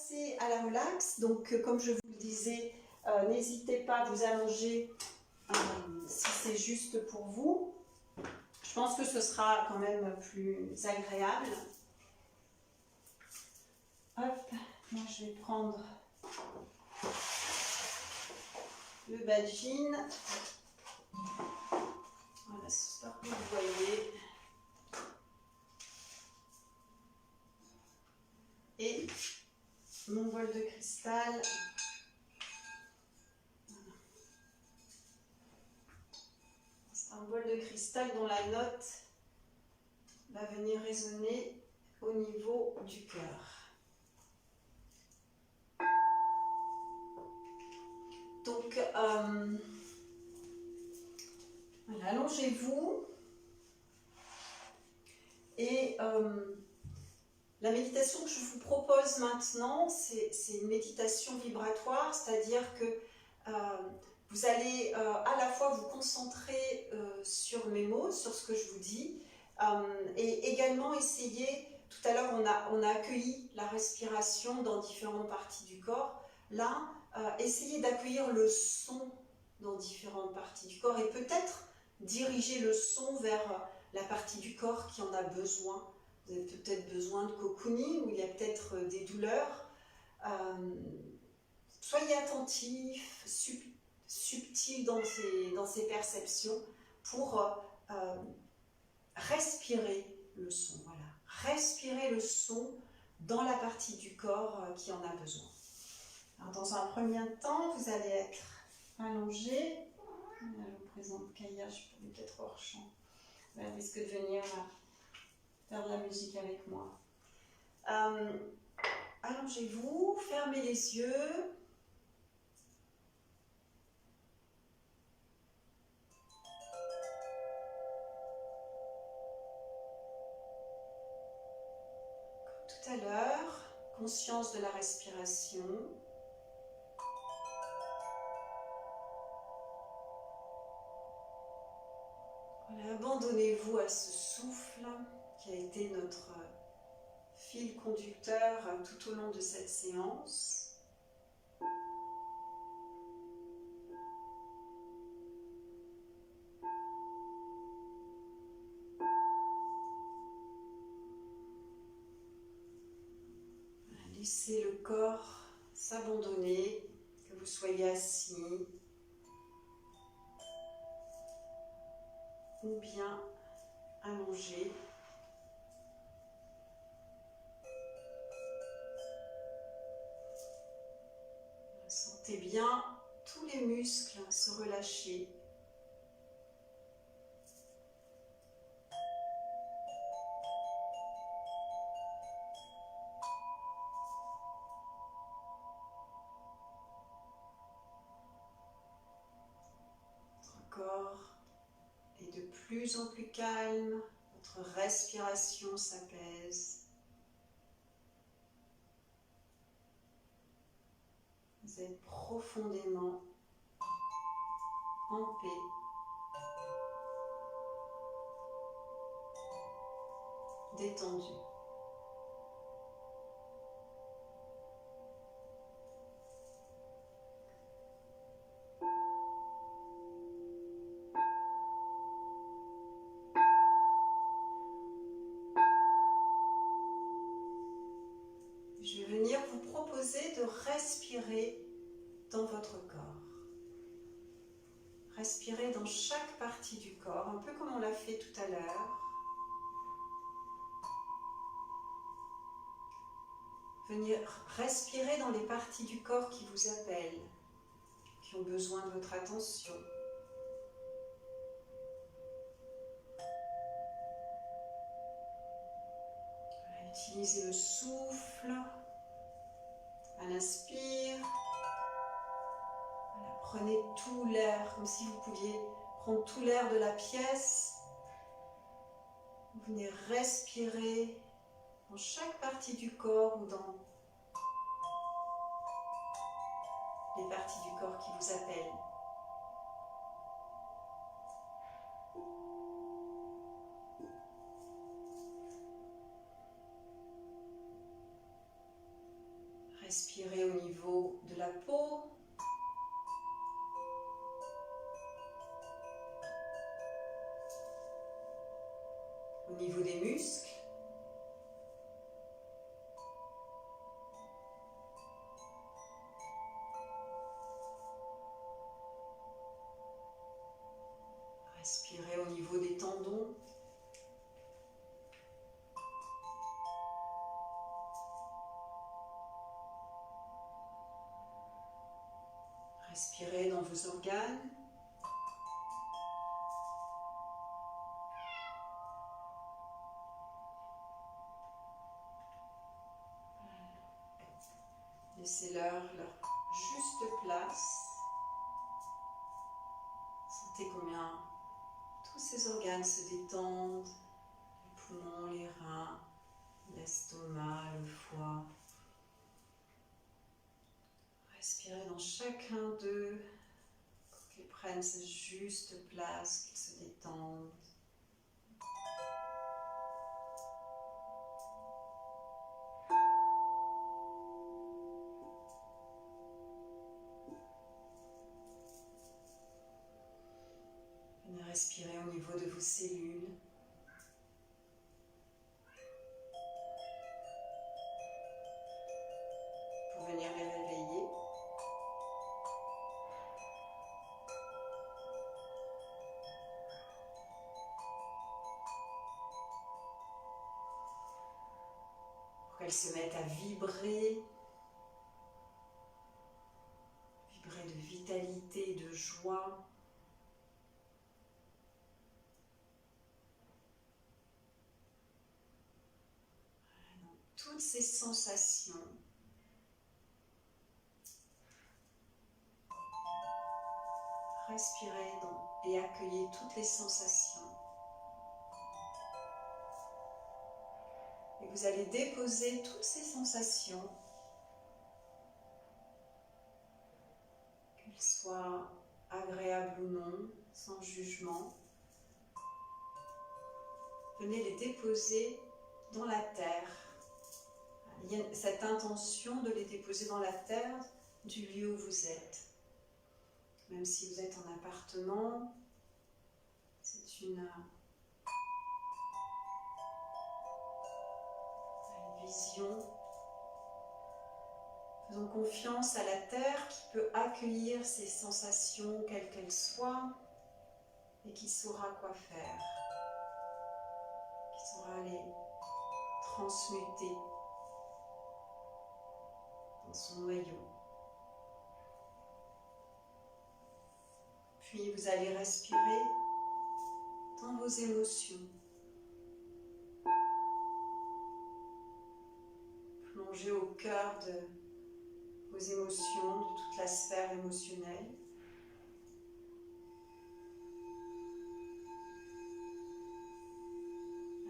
passer à la relax. Donc, comme je vous le disais, n'hésitez pas à vous allonger si c'est juste pour vous. Je pense que ce sera quand même plus agréable. Hop, moi je vais prendre le bas de jean. Voilà, j'espère que vous voyez. Et mon bol de cristal. C'est un bol de cristal dont la note va venir résonner au niveau du cœur. Donc, voilà, allongez-vous. Et la méditation que je vous propose maintenant, c'est une méditation vibratoire, c'est-à-dire que vous allez à la fois vous concentrer sur mes mots, sur ce que je vous dis, et également essayer, tout à l'heure on a accueilli la respiration dans différentes parties du corps, là, essayez d'accueillir le son dans différentes parties du corps et peut-être diriger le son vers la partie du corps qui en a besoin. Vous avez peut-être besoin de cocooning, ou il y a peut-être des douleurs. Soyez attentif, subtil dans ces perceptions pour respirer le son. Voilà. Respirer le son dans la partie du corps qui en a besoin. Alors, dans un premier temps, vous allez être allongé. Je vous présente Kaya, je peux peut-être hors champ. Elle risque de venir faire de la musique avec moi. Allongez-vous, fermez les yeux. Tout à l'heure, conscience de la respiration. Voilà, abandonnez-vous à ce souffle qui a été notre fil conducteur tout au long de cette séance. Laissez le corps s'abandonner, que vous soyez assis ou bien allongé. Sentez bien tous les muscles se relâcher. Votre corps est de plus en plus calme, votre respiration s'apaise. Vous êtes profondément en paix. Détendu. Je vais venir vous proposer de respirer dans votre corps. Respirez dans chaque partie du corps, un peu comme on l'a fait tout à l'heure. Venir respirer dans les parties du corps qui vous appellent, qui ont besoin de votre attention. Utilisez le souffle à l'inspire. Voilà, prenez tout l'air, comme si vous pouviez prendre tout l'air de la pièce. Vous venez respirer dans chaque partie du corps ou dans les parties du corps qui vous appellent. Respirez au niveau de la peau. Au niveau des muscles. Respirez au niveau des tendons. Respirez dans vos organes. Laissez-leur leur juste place. Sentez combien tous ces organes se détendent. Les poumons, les reins, l'estomac, le foie. Respirez dans chacun d'eux pour qu'ils prennent sa juste place, qu'ils se détendent. Venez respirer au niveau de vos cellules. Pour venir les réveiller. Pour qu'elles se mettent à vibrer. Vibrer de vitalité, de joie. Toutes ces sensations. Respirez et accueillez toutes les sensations. Et vous allez déposer toutes ces sensations, qu'elles soient agréables ou non, sans jugement. Venez les déposer dans la terre. Il y a cette intention de les déposer dans la terre du lieu où vous êtes. Même si vous êtes en appartement, c'est une vision. Faisons confiance à la terre qui peut accueillir ces sensations, quelles qu'elles soient, et qui saura quoi faire, qui saura les transmuter dans son noyau. Puis vous allez respirer dans vos émotions. Plongez au cœur de vos émotions, de toute la sphère émotionnelle.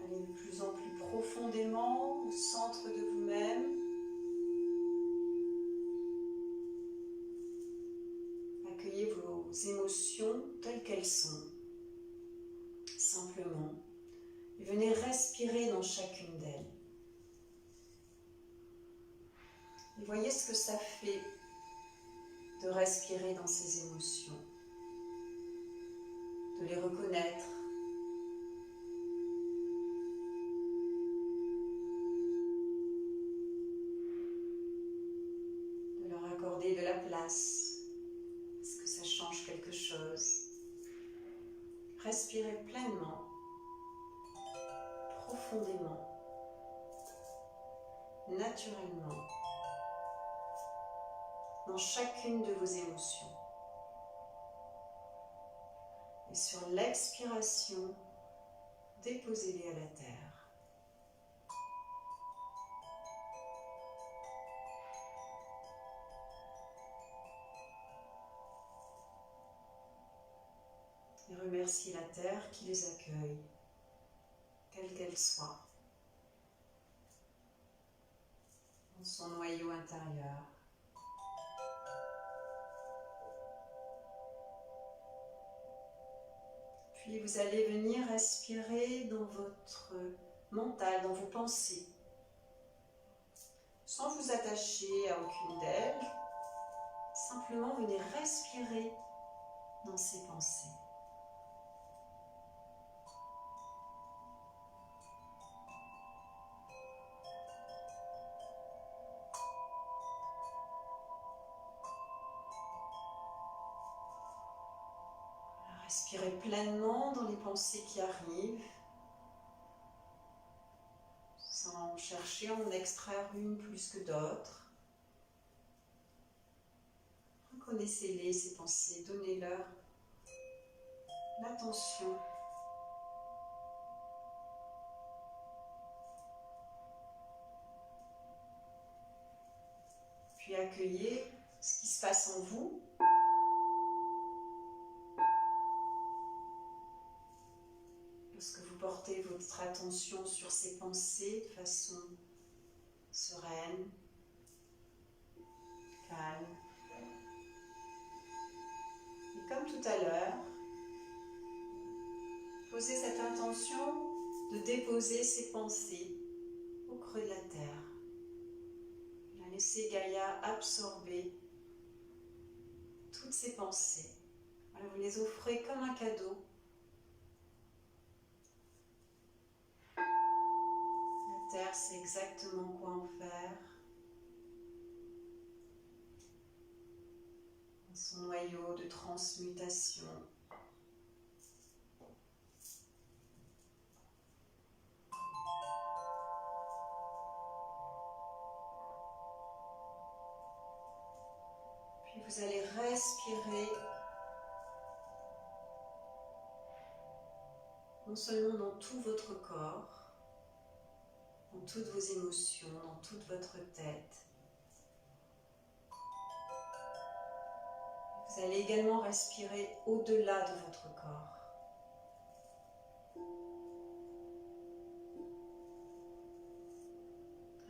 Allez de plus en plus profondément au centre de vous-même. Accueillez vos émotions telles qu'elles sont, simplement. Et venez respirer dans chacune d'elles. Et voyez ce que ça fait de respirer dans ces émotions, de les reconnaître, de leur accorder de la place. Est-ce que ça change quelque chose? Respirez pleinement, profondément, naturellement, dans chacune de vos émotions. Et sur l'expiration, déposez-les à la terre. Et remerciez la terre qui les accueille, telle qu'elle soit, dans son noyau intérieur. Puis vous allez venir respirer dans votre mental, dans vos pensées. sans vous attacher à aucune d'elles. Simplement, venez respirer dans ces pensées. Respirez pleinement dans les pensées qui arrivent, sans chercher à en extraire une plus que d'autres. Reconnaissez-les, ces pensées, donnez-leur l'attention. Puis accueillez ce qui se passe en vous. Lorsque vous portez votre attention sur ces pensées de façon sereine, calme. Et comme tout à l'heure, posez cette intention de déposer ces pensées au creux de la terre. La laisser Gaïa absorber toutes ces pensées. Voilà, vous les offrez comme un cadeau. La terre sait exactement quoi en faire. Dans son noyau de transmutation. Puis vous allez respirer non seulement dans tout votre corps, dans toutes vos émotions, dans toute votre tête. Vous allez également respirer au-delà de votre corps.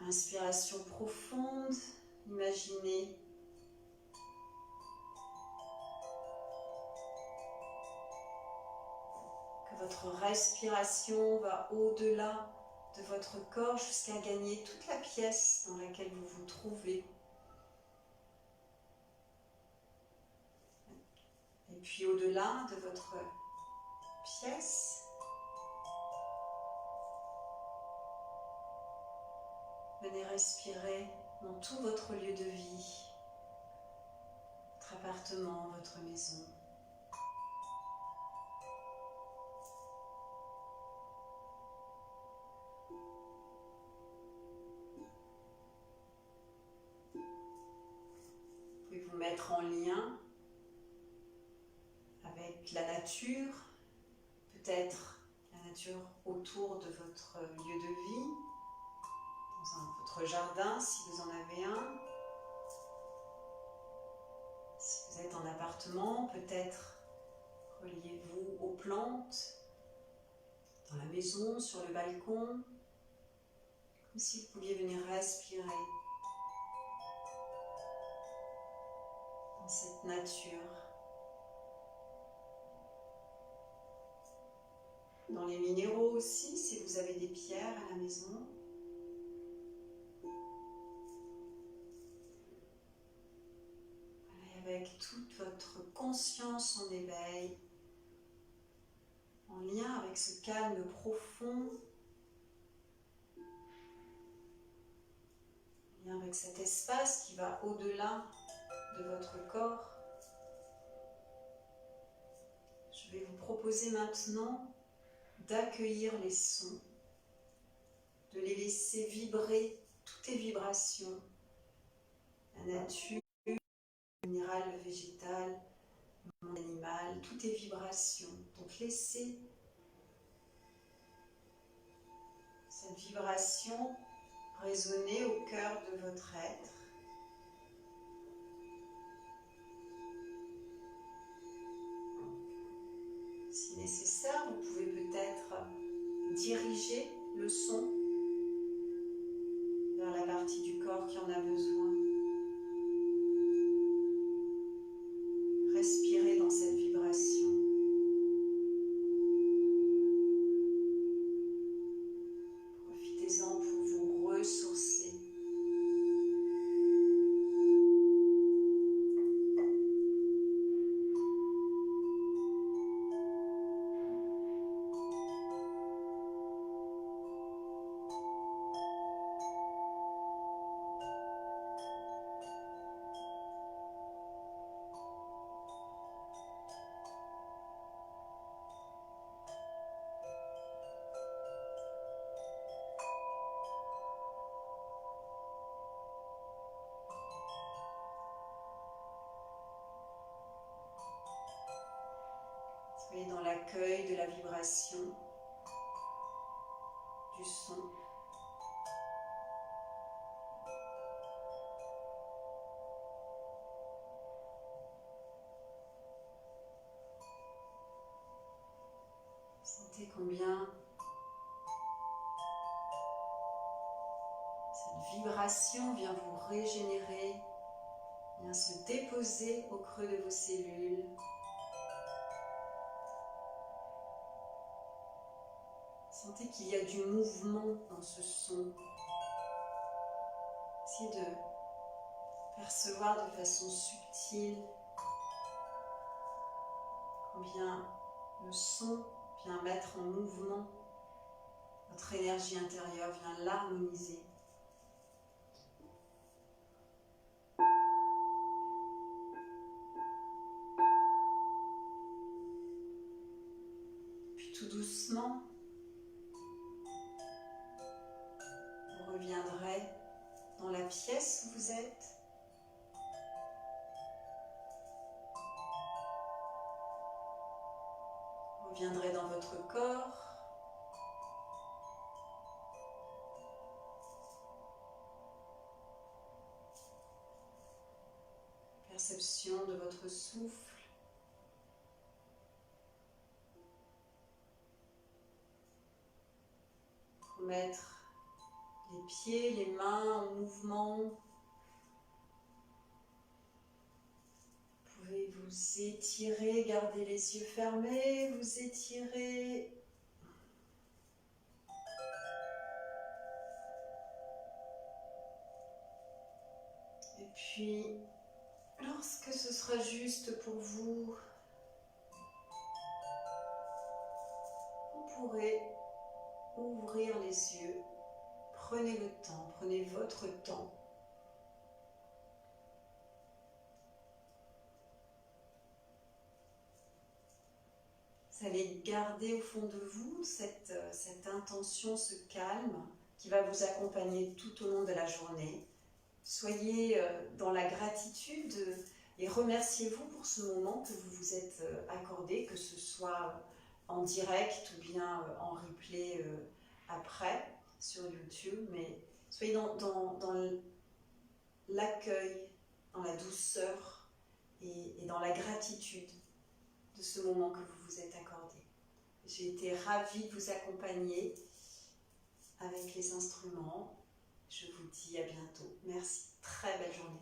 Inspiration profonde, imaginez que votre respiration va au-delà de votre corps jusqu'à gagner toute la pièce dans laquelle vous vous trouvez. Et puis au-delà de votre pièce, venez respirer dans tout votre lieu de vie, votre appartement, votre maison. Vous pouvez vous mettre en lien avec la nature, peut-être la nature autour de votre lieu de vie, dans votre jardin si vous en avez un. Si vous êtes en appartement, peut-être reliez-vous aux plantes, dans la maison, sur le balcon, comme si vous pouviez venir respirer dans cette nature. Dans les minéraux aussi, si vous avez des pierres à la maison. Voilà, et avec toute votre conscience en éveil, en lien avec ce calme profond, en lien avec cet espace qui va au-delà de votre corps. Je vais vous proposer maintenant d'accueillir les sons, de les laisser vibrer, toutes les vibrations, la nature, le minéral, le végétal, le monde animal, toutes les vibrations. Donc laissez cette vibration résonner au cœur de votre être. Si nécessaire, vous pouvez peut-être diriger le son vers la partie du corps qui en a besoin. Respirez dans cette vibration. Profitez-en pour vous ressourcer. Soyez dans l'accueil de la vibration, du son. Sentez combien cette vibration vient vous régénérer, vient se déposer au creux de vos cellules. Sentez qu'il y a du mouvement dans ce son. Essayez de percevoir de façon subtile combien le son vient mettre en mouvement votre énergie intérieure, vient l'harmoniser. Puis tout doucement, vous reviendrez dans la pièce où vous êtes. Vous reviendrez dans votre corps. Perception de votre souffle. Mettre les pieds, les mains en mouvement. Vous pouvez vous étirer, garder les yeux fermés, vous étirer. Et puis, lorsque ce sera juste pour vous, vous pourrez ouvrir les yeux. Prenez le temps, prenez votre temps. Vous allez garder au fond de vous cette intention, ce calme qui va vous accompagner tout au long de la journée. Soyez dans la gratitude et remerciez-vous pour ce moment que vous vous êtes accordé, que ce soit en direct ou bien en replay après sur YouTube. Mais soyez dans l'accueil, dans la douceur et dans la gratitude de ce moment que vous vous êtes accordé. J'ai été ravie de vous accompagner avec les instruments. Je vous dis à bientôt. Merci. Très belle journée.